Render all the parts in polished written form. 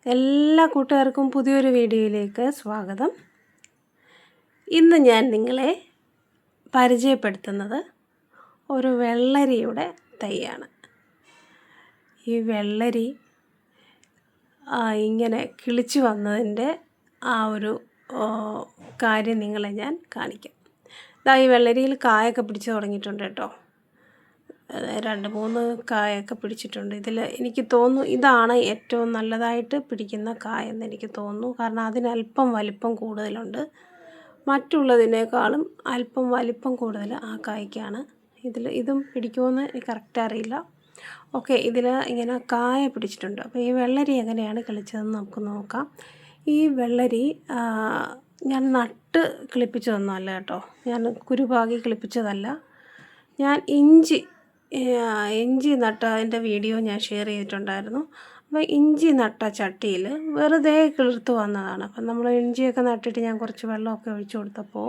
എല്ലാ കൂട്ടുകാർക്കും പുതിയൊരു വീഡിയോയിലേക്ക് സ്വാഗതം. ഇന്ന് ഞാൻ നിങ്ങളെ പരിചയപ്പെടുത്തുന്നത് ഒരു വെള്ളരിയുടെ തൈയാണ്. ഈ വെള്ളരി ഇങ്ങനെ കിളിച്ചു വന്നതിൻ്റെ ആ ഒരു കാര്യം നിങ്ങളെ ഞാൻ കാണിക്കാം. ഈ വെള്ളരിയിൽ കായൊക്കെ പിടിച്ച് തുടങ്ങിയിട്ടുണ്ട് കേട്ടോ. 2-3 കായൊക്കെ പിടിച്ചിട്ടുണ്ട്. ഇതിൽ എനിക്ക് തോന്നുന്നു ഇതാണ് ഏറ്റവും നല്ലതായിട്ട് പിടിക്കുന്ന കായെന്ന് എനിക്ക് തോന്നുന്നു. കാരണം അതിനല്പം വലിപ്പം കൂടുതലുണ്ട്. മറ്റുള്ളതിനേക്കാളും അല്പം വലിപ്പം കൂടുതൽ ആ കായ്ക്കാണ്. ഇതും പിടിക്കുമെന്ന് എനിക്ക് കറക്റ്റ് അറിയില്ല. ഓക്കെ, ഇതിൽ ഇങ്ങനെ കായ പിടിച്ചിട്ടുണ്ട്. അപ്പോൾ ഈ വെള്ളരി എങ്ങനെയാണ് കിളിച്ചതെന്ന് നമുക്ക് നോക്കാം. ഈ വെള്ളരി ഞാൻ നട്ട് കിളിപ്പിച്ചതൊന്നുമല്ല കേട്ടോ. ഞാൻ കുരുപാകി കിളിപ്പിച്ചതല്ല. ഞാൻ ഇഞ്ചി നട്ട അതിൻ്റെ വീഡിയോ ഞാൻ ഷെയർ ചെയ്തിട്ടുണ്ടായിരുന്നു. അപ്പോൾ ഇഞ്ചി നട്ട ചട്ടിയിൽ വെറുതെ കിളിർത്ത് വന്നതാണ്. അപ്പം നമ്മൾ ഇഞ്ചിയൊക്കെ നട്ടിട്ട് ഞാൻ കുറച്ച് വെള്ളമൊക്കെ ഒഴിച്ചു കൊടുത്തപ്പോൾ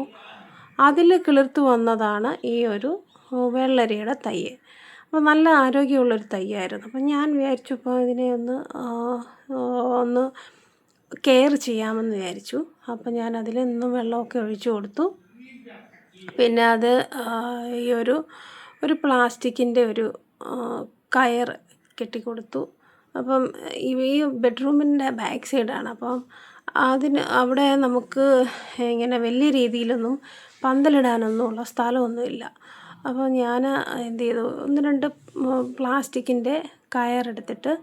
അതിൽ കിളിർത്ത് വന്നതാണ് ഈ ഒരു വെള്ളരിയുടെ തൈ. അപ്പോൾ നല്ല ആരോഗ്യമുള്ളൊരു തൈയായിരുന്നു. അപ്പം ഞാൻ വിചാരിച്ചു ഇപ്പോൾ ഇതിനെ ഒന്ന് കെയർ ചെയ്യാമെന്ന് വിചാരിച്ചു. അപ്പം ഞാൻ അതിൽ നിന്നും വെള്ളമൊക്കെ ഒഴിച്ചു കൊടുത്തു. പിന്നെ അത് ഈ ഒരു പ്ലാസ്റ്റിക്കിൻ്റെ ഒരു കയർ കെട്ടിക്കൊടുത്തു. അപ്പം ഈ ബെഡ്റൂമിൻ്റെ ബാക്ക് സൈഡാണ്. അപ്പം അവിടെ നമുക്ക് ഇങ്ങനെ വലിയ രീതിയിലൊന്നും പന്തലിടാനൊന്നും ഉള്ള സ്ഥലമൊന്നുമില്ല. അപ്പോൾ ഞാൻ എന്ത് ചെയ്തു, 1-2 പ്ലാസ്റ്റിക്കിൻ്റെ കയറെടുത്തിട്ട്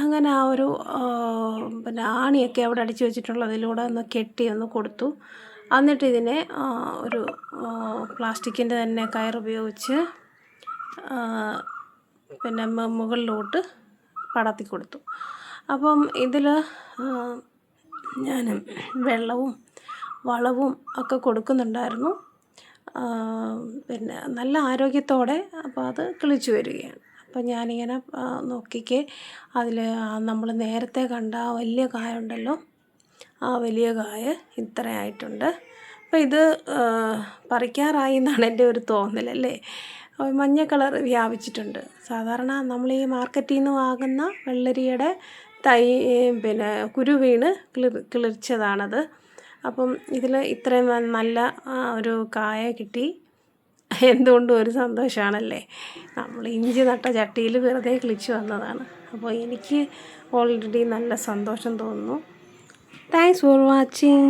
അങ്ങനെ ആ ഒരു പിന്നെ ആണിയൊക്കെ അവിടെ അടിച്ചു വെച്ചിട്ടുള്ളതിലൂടെ ഒന്ന് കെട്ടി ഒന്ന് കൊടുത്തു. എന്നിട്ട് ഇതിനെ ഒരു പ്ലാസ്റ്റിക്കിൻ്റെ തന്നെ കയറുപയോഗിച്ച് പിന്നെ മുകളിലോട്ട് പടർത്തി കൊടുത്തു. അപ്പം ഇതിൽ ഞാൻ വെള്ളവും വളവും ഒക്കെ കൊടുക്കുന്നുണ്ടായിരുന്നു. പിന്നെ നല്ല ആരോഗ്യത്തോടെ അപ്പോൾ അത് കിളിച്ചു വരികയാണ്. അപ്പം ഞാനിങ്ങനെ നോക്കിക്കേ, അതിൽ നമ്മൾ നേരത്തെ കണ്ട ആ വലിയ കായ ഉണ്ടല്ലോ, ആ വലിയ കായ ഇത്രയായിട്ടുണ്ട്. അപ്പോൾ ഇത് പറിക്കാറായി എന്നാണ് എൻ്റെ ഒരു തോന്നലല്ലേ. മഞ്ഞ കളർ വ്യാപിച്ചിട്ടുണ്ട്. സാധാരണ നമ്മൾ ഈ മാർക്കറ്റിൽ നിന്ന് വാങ്ങുന്ന വെള്ളരിയുടെ തൈ പിന്നെ കുരു വീണ് കിളിർച്ചതാണത്. അപ്പം ഇതിൽ ഇത്രയും നല്ല ഒരു കായ കിട്ടി. എന്തുകൊണ്ടും ഒരു സന്തോഷമാണല്ലേ. നമ്മൾ ഇഞ്ചി നട്ട ചട്ടിയിൽ വെറുതെ കിളിച്ചു വന്നതാണ്. അപ്പോൾ എനിക്ക് ഓൾറെഡി നല്ല സന്തോഷം തോന്നുന്നു. Thanks for watching.